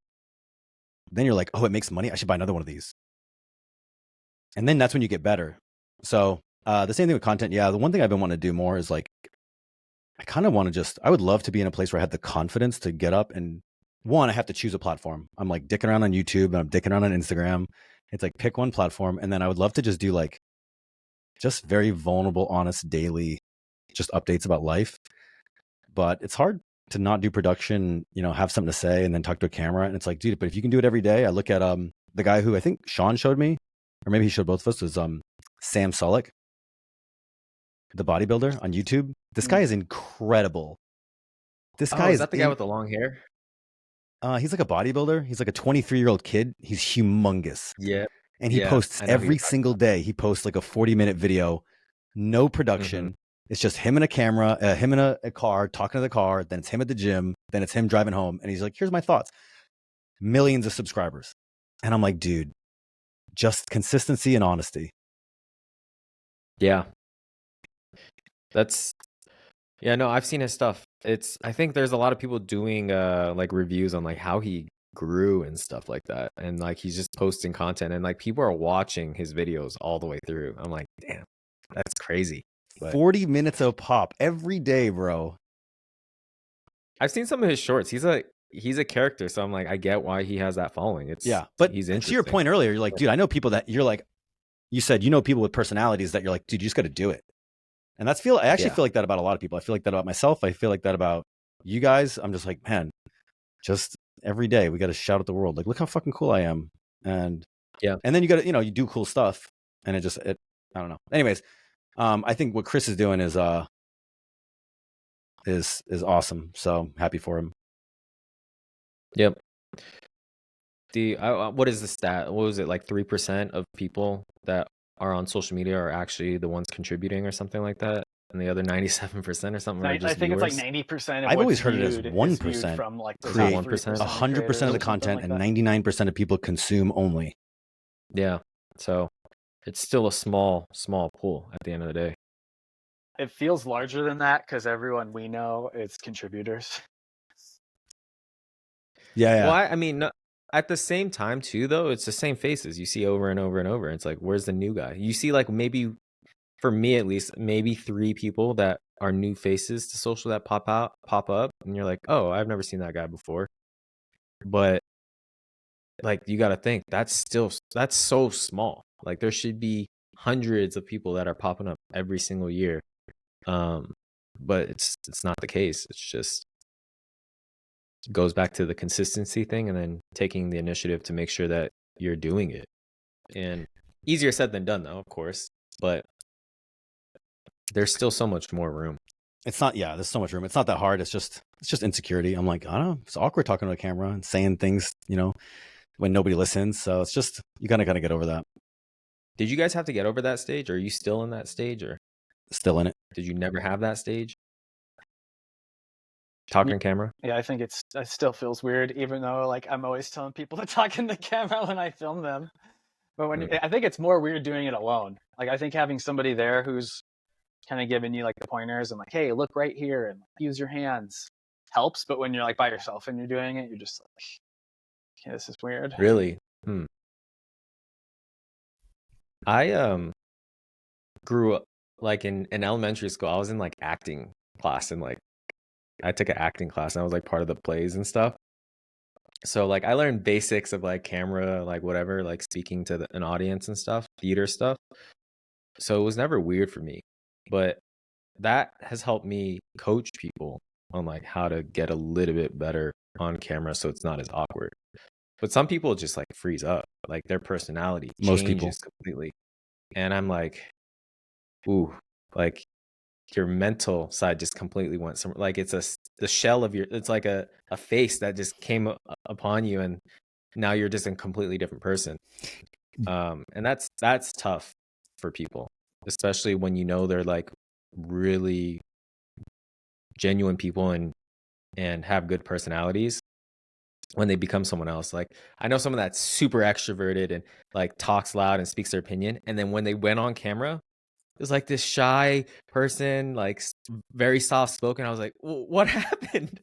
Then you're like, oh, it makes money, I should buy another one of these. And then that's when you get better. So the same thing with content. Yeah, the one thing I've been wanting to do more is like, I kind of want to I would love to be in a place where I had the confidence to get up and I have to choose a platform. I'm like dicking around on YouTube and I'm dicking around on Instagram. It's like pick one platform. And then I would love to just do like just very vulnerable, honest, daily, just updates about life. But it's hard to not do production, have something to say and then talk to a camera. And it's like, dude, but if you can do it every day. I look at the guy who I think Sean showed me, or maybe he showed both of us, was Sam Sulek, the bodybuilder on YouTube. This guy is incredible. This guy is that the guy with the long hair? He's like a bodybuilder. He's like a 23-year-old kid. He's humongous. Yeah. And he posts every single day. He posts like a 40-minute video, no production. Mm-hmm. It's just him and a camera, him in a car, talking to the car. Then it's him at the gym. Then it's him driving home. And he's like, here's my thoughts. Millions of subscribers. And I'm like, dude, just consistency and honesty. Yeah. No, I've seen his stuff. I think there's a lot of people doing like reviews on like how he grew and stuff like that. And like he's just posting content and like people are watching his videos all the way through. I'm like, damn, that's crazy. But 40 minutes of pop every day, bro. I've seen some of his shorts. He's he's a character, so I'm like, I get why he has that following. But he's to your interesting. point earlier, you're like, dude, I know people that you're like, you said, you know, people with personalities that you're like, dude, you just got to do it. And I actually feel like that about a lot of people. I feel like that about myself. I feel like that about you guys. I'm just like, man, just every day we got to shout at the world. Like, look how fucking cool I am. And and then you got to, you know, you do cool stuff and I don't know. Anyways, I think what Chris is doing is awesome. So happy for him. Yep. What is the stat? What was it, like 3% of people that are on social media are actually the ones contributing or something like that, and the other 97% or something are just I think viewers? it's like 90%. I've always heard it as 1% from like the create 1%, 100% of the content, and 99% of people consume only. Yeah, so it's still a small pool at the end of the day. It feels larger than that because everyone we know is contributors. Yeah. Well, I mean, at the same time too, though, it's the same faces you see over and over and over. It's like, where's the new guy? You see, like, maybe, for me at least, maybe 3 people that are new faces to social that pop up, and you're like, oh, I've never seen that guy before. But like, you got to think that's so small. Like, there should be hundreds of people that are popping up every single year. But it's not the case. It's just goes back to the consistency thing, and then taking the initiative to make sure that you're doing it. And easier said than done, though, of course, but there's still so much more room. It's not, there's so much room. It's not that hard. It's just insecurity. I'm like, I don't know. It's awkward talking to a camera and saying things, you know, when nobody listens. So it's just, you gotta get over that. Did you guys have to get over that stage? Or are you still in that stage, or still in it? Did you never have that stage? Talking camera? Yeah, I think it still feels weird, even though like I'm always telling people to talk in the camera when I film them. But I think it's more weird doing it alone. Like, I think having somebody there who's kind of giving you like the pointers and like, hey, look right here and use your hands helps. But when you're like by yourself and you're doing it, you're just like, okay, this is weird. Really? I grew up like in elementary school. I was in like acting class, and like I took an acting class, and I was like part of the plays and stuff. So like I learned basics of like camera, like whatever, like speaking to an audience and stuff, theater stuff. So it was never weird for me, but that has helped me coach people on like how to get a little bit better on camera, so it's not as awkward. But some people just like freeze up, like their personality changes completely. And I'm like, ooh, like your mental side just completely went somewhere. Like it's the shell of it's like a face that just came upon you, and now you're just a completely different person. And that's tough for people, especially when you know they're like really genuine people and have good personalities. When they become someone else, like I know someone that's super extroverted and like talks loud and speaks their opinion, and then when they went on camera, it was like this shy person, like very soft spoken. I was like, what happened?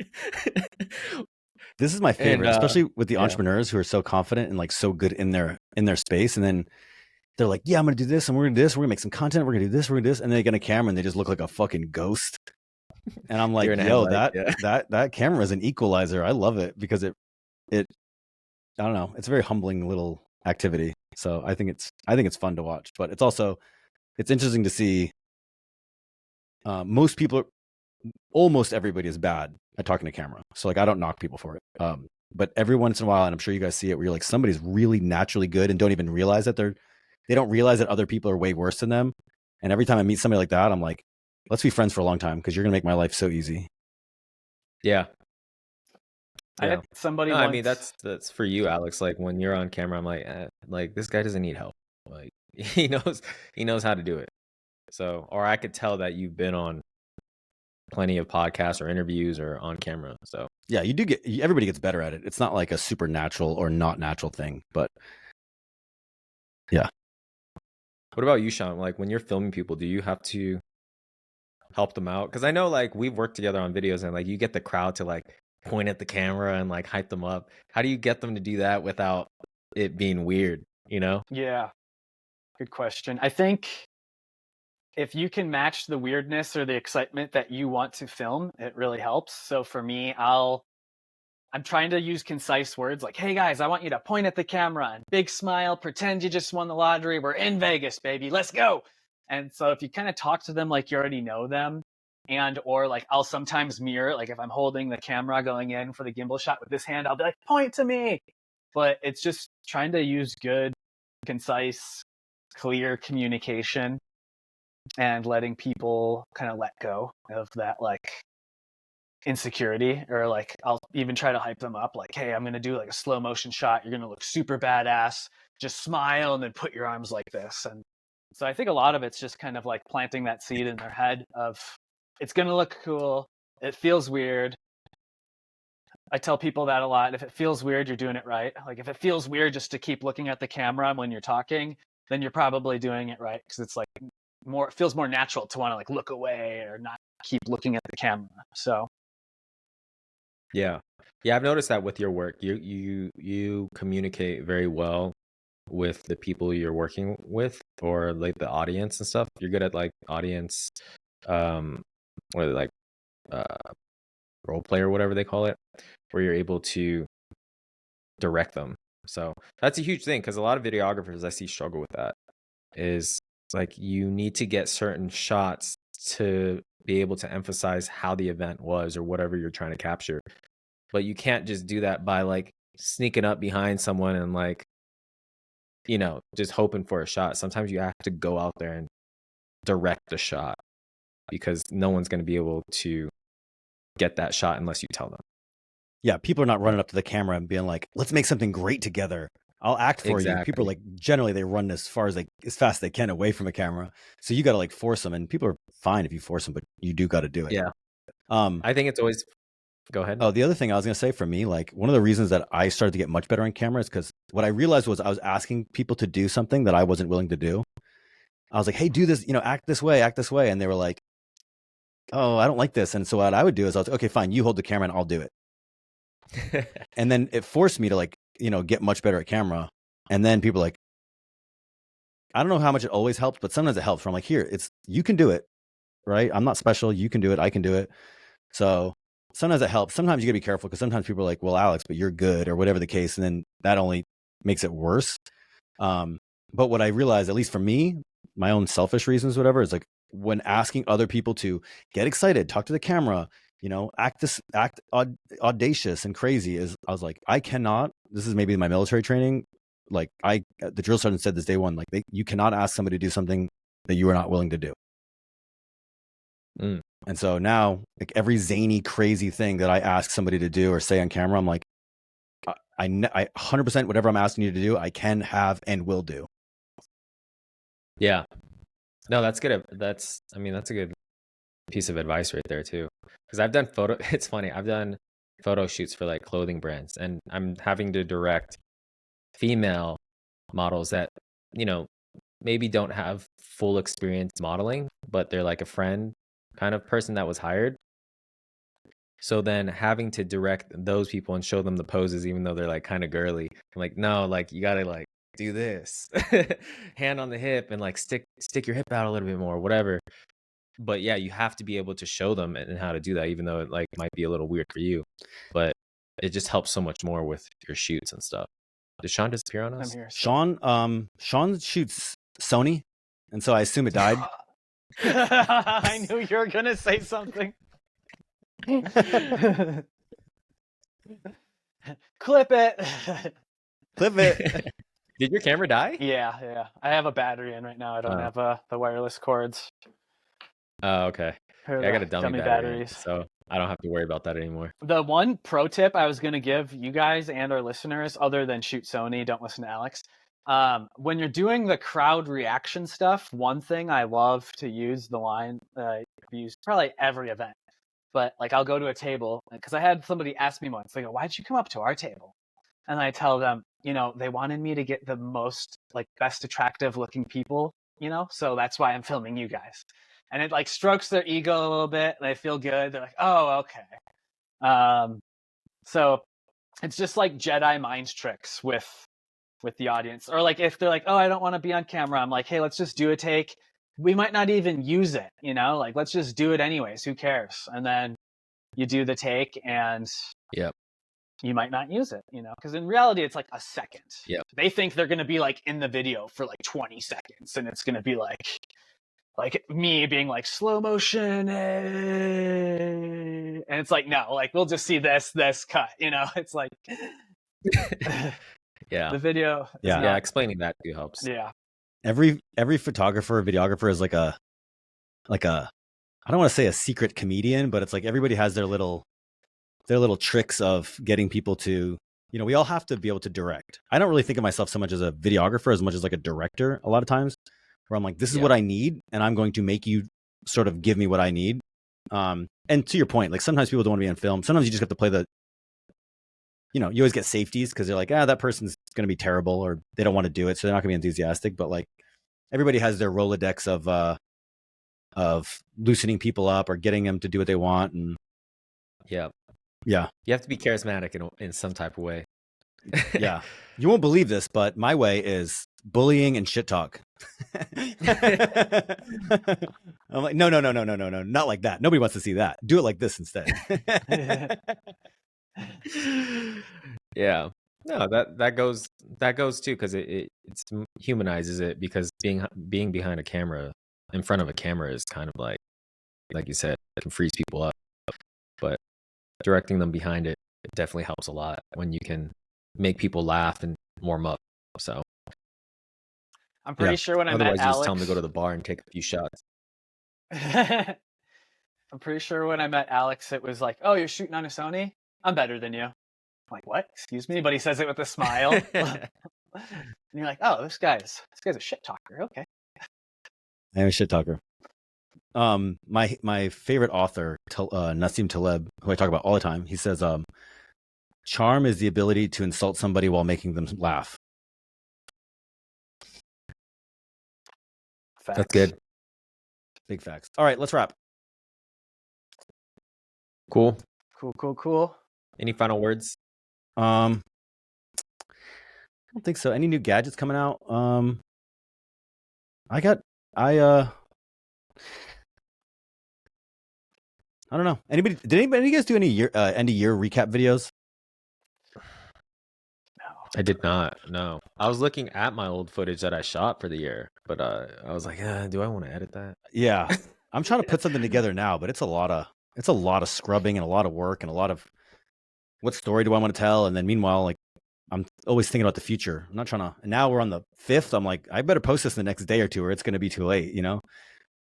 This is my favorite, especially with the entrepreneurs who are so confident and like so good in their space, and then they're like, yeah, I'm gonna do this, and we're gonna do this, we're gonna make some content, we're gonna do this, we're gonna do this, and they get a camera and they just look like a fucking ghost. And I'm like, yo, that camera is an equalizer. I love it because it I don't know, it's a very humbling little activity. So I think it's fun to watch, but it's interesting to see. Almost everybody is bad at talking to camera. So like, I don't knock people for it. But every once in a while, and I'm sure you guys see it, where you're like, somebody's really naturally good and don't even realize that they don't realize that other people are way worse than them. And every time I meet somebody like that, I'm like, let's be friends for a long time, because you're gonna make my life so easy. Yeah. I had somebody. I mean, that's for you, Alex. Like when you're on camera, I'm like this guy doesn't need help. Like he knows how to do it. So, or I could tell that you've been on plenty of podcasts or interviews or on camera. So yeah, everybody gets better at it. It's not like a supernatural or not natural thing, but yeah. What about you, Sean? Like when you're filming people, do you have to help them out? Because I know like we've worked together on videos, and like you get the crowd to like point at the camera and like hype them up. How do you get them to do that without it being weird, you know? Yeah, good question. I think if you can match the weirdness or the excitement that you want to film, it really helps. So for me, I'll I'm trying to use concise words like, hey guys, I want you to point at the camera and big smile, pretend you just won the lottery. We're in Vegas, baby. Let's go. And so if you kind of talk to them like you already know them, and or like I'll sometimes mirror, like if I'm holding the camera going in for the gimbal shot with this hand, I'll be like, point to me. But it's just trying to use good, concise, clear communication and letting people kind of let go of that like insecurity, or like I'll even try to hype them up like, hey, I'm gonna do like a slow motion shot, you're gonna look super badass, just smile and then put your arms like this. And so I think a lot of it's just kind of like planting that seed in their head of it's gonna look cool, it feels weird. I tell people that a lot. If it feels weird, you're doing it right. Like if it feels weird just to keep looking at the camera when you're talking, then you're probably doing it right, because it's like more, it feels more natural to want to like look away or not keep looking at the camera. So Yeah. Yeah, I've noticed that with your work. You communicate very well with the people you're working with, or like the audience and stuff. You're good at like audience or like role play or whatever they call it, where you're able to direct them. So that's a huge thing, because a lot of videographers I see struggle with that. Is like you need to get certain shots to be able to emphasize how the event was or whatever you're trying to capture. But you can't just do that by like sneaking up behind someone and like, you know, just hoping for a shot. Sometimes you have to go out there and direct the shot, because no one's going to be able to get that shot unless you tell them. Yeah, people are not running up to the camera and being like, let's make something great together. I'll act for you. People are like, generally they run as fast as they can away from a camera. So you got to like force them, and people are fine if you force them, but you do got to do it. Yeah. I think it's always, go ahead. Oh, the other thing I was going to say, for me, like one of the reasons that I started to get much better on camera is because what I realized was I was asking people to do something that I wasn't willing to do. I was like, hey, do this, act this way. And they were like, oh, I don't like this. And so what I would do is I was like, okay, fine, you hold the camera and I'll do it. And then it forced me to like, get much better at camera. And then people are like, I don't know how much it always helps, but sometimes it helps. From like, here, you can do it, right? I'm not special. You can do it. I can do it. So sometimes it helps. Sometimes you gotta be careful, because sometimes people are like, well, Alex, but you're good, or whatever the case. And then that only makes it worse. But what I realized, at least for me, my own selfish reasons, whatever, is like when asking other people to get excited, talk to the camera, act audacious and crazy, I was like, I cannot, this is maybe my military training. Like the drill sergeant said this day one, like you cannot ask somebody to do something that you are not willing to do. And so now, like every zany, crazy thing that I ask somebody to do or say on camera, I'm like, I 100% whatever I'm asking you to do, I can have and will do. Yeah. No, that's good. That's a good piece of advice right there too. Because I've done it's funny, I've done photo shoots for like clothing brands, and I'm having to direct female models that, maybe don't have full experience modeling, but they're like a friend kind of person that was hired. So then having to direct those people and show them the poses, even though they're like kind of girly, I'm like, no, like you gotta like do this, hand on the hip, and like stick your hip out a little bit more, whatever. But yeah, you have to be able to show them and how to do that, even though it like might be a little weird for you, but it just helps so much more with your shoots and stuff. Did Sean disappear on us? I'm here. So. Sean shoots Sony, and so I assume it died. I knew you were gonna say something. Clip it. Clip it. Did your camera die? Yeah. I have a battery in right now. I don't have the wireless cords. Oh, okay. Yeah, I got a dummy batteries, so I don't have to worry about that anymore. The one pro tip I was gonna give you guys and our listeners, other than shoot Sony, don't listen to Alex. When you're doing the crowd reaction stuff, one thing I love to use the line I use probably every event, but like I'll go to a table, because I had somebody ask me once, they go, why'd you come up to our table? And I tell them, they wanted me to get the most like best attractive looking people, so that's why I'm filming you guys. And it like strokes their ego a little bit, and they feel good. They're like, oh, okay. So it's just like Jedi mind tricks with the audience. Or like if they're like, oh, I don't want to be on camera, I'm like, hey, let's just do a take. We might not even use it, like let's just do it anyways. Who cares? And then you do the take, and yep. you might not use it, you know, because in reality it's like a second. Yeah. They think they're going to be like in the video for like 20 seconds, and it's going to be like me being like slow motion, and it's like, no, like we'll just see this cut, you know. It's like Yeah. the video. Yeah. Yeah. Explaining that too helps. Yeah. Every photographer, videographer is like a I don't want to say a secret comedian, but it's like everybody has their little tricks of getting people to, you know, we all have to be able to direct. I don't really think of myself so much as a videographer as much as like a director a lot of times, where I'm like, this is what I need, and I'm going to make you sort of give me what I need. And to your point, like sometimes people don't want to be on film. Sometimes you just have to play the, you know, you always get safeties because they're like, that person's going to be terrible, or they don't want to do it, so they're not going to be enthusiastic. But like everybody has their Rolodex of loosening people up or getting them to do what they want. And Yeah. yeah, You have to be charismatic in some type of way. yeah. You won't believe this, but my way is bullying and shit talk. I'm like, no, not like that. Nobody wants to see that. Do it like this instead. Yeah. No, that goes too, because it humanizes it, because being behind a camera, in front of a camera, is kind of like you said, it can freeze people up. But directing them behind it definitely helps a lot when you can make people laugh and warm up. So I'm pretty sure when I met otherwise, you Alex, just tell them to go to the bar and take a few shots. I'm pretty sure when I met Alex, it was like, "Oh, you're shooting on a Sony? I'm better than you." I'm like, "What? Excuse me?" But he says it with a smile, and you're like, "Oh, this guy's a shit talker." Okay. I'm a shit talker. My favorite author, Nassim Taleb, who I talk about all the time, he says, charm is the ability to insult somebody while making them laugh. Facts. That's good. Big facts. All right, let's wrap. Cool. Cool. Any final words? I don't think so. Any new gadgets coming out? I don't know. Did anybody you guys do any end of year recap videos? I did not. No, I was looking at my old footage that I shot for the year, but I was like, do I want to edit that? Yeah, I'm trying to put something together now, but it's a lot of scrubbing and a lot of work and a lot of what story do I want to tell, and then meanwhile, like I'm always thinking about the future. I'm not trying to. And now we're on the 5th. I'm like, I better post this in the next day or two, or it's going to be too late. You know,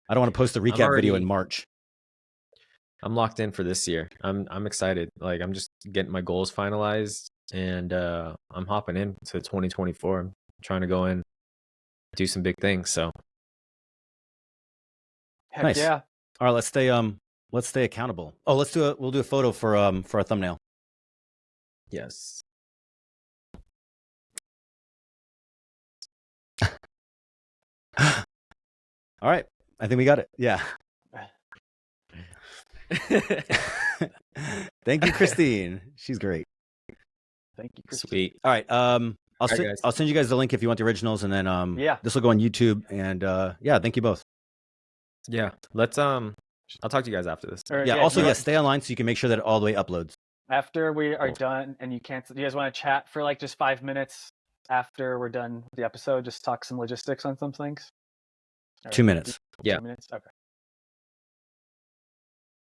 I don't want to post the recap video in March. I'm locked in for this year. I'm excited. Like, I'm just getting my goals finalized, and I'm hopping into 2024. I'm trying to go in, do some big things. So Heck nice. Yeah. All right, let's stay accountable. Oh, we'll do a photo for our thumbnail. yes. All right, I think we got it. Yeah. Thank you, Christine. She's great. Thank you. Sweet. All right. I'll guys. send you guys the link if you want the originals, and then Yeah. this will go on YouTube. And yeah, thank you both. Yeah. Let's I'll talk to you guys after this. Or, Yeah. Also, stay online so you can make sure that it all the way uploads. After we are Cool. done and you cancel, do you guys want to chat for like just 5 minutes after we're done with the episode? Just talk some logistics on some things. Or 2 minutes. Yeah. 2 minutes. Okay.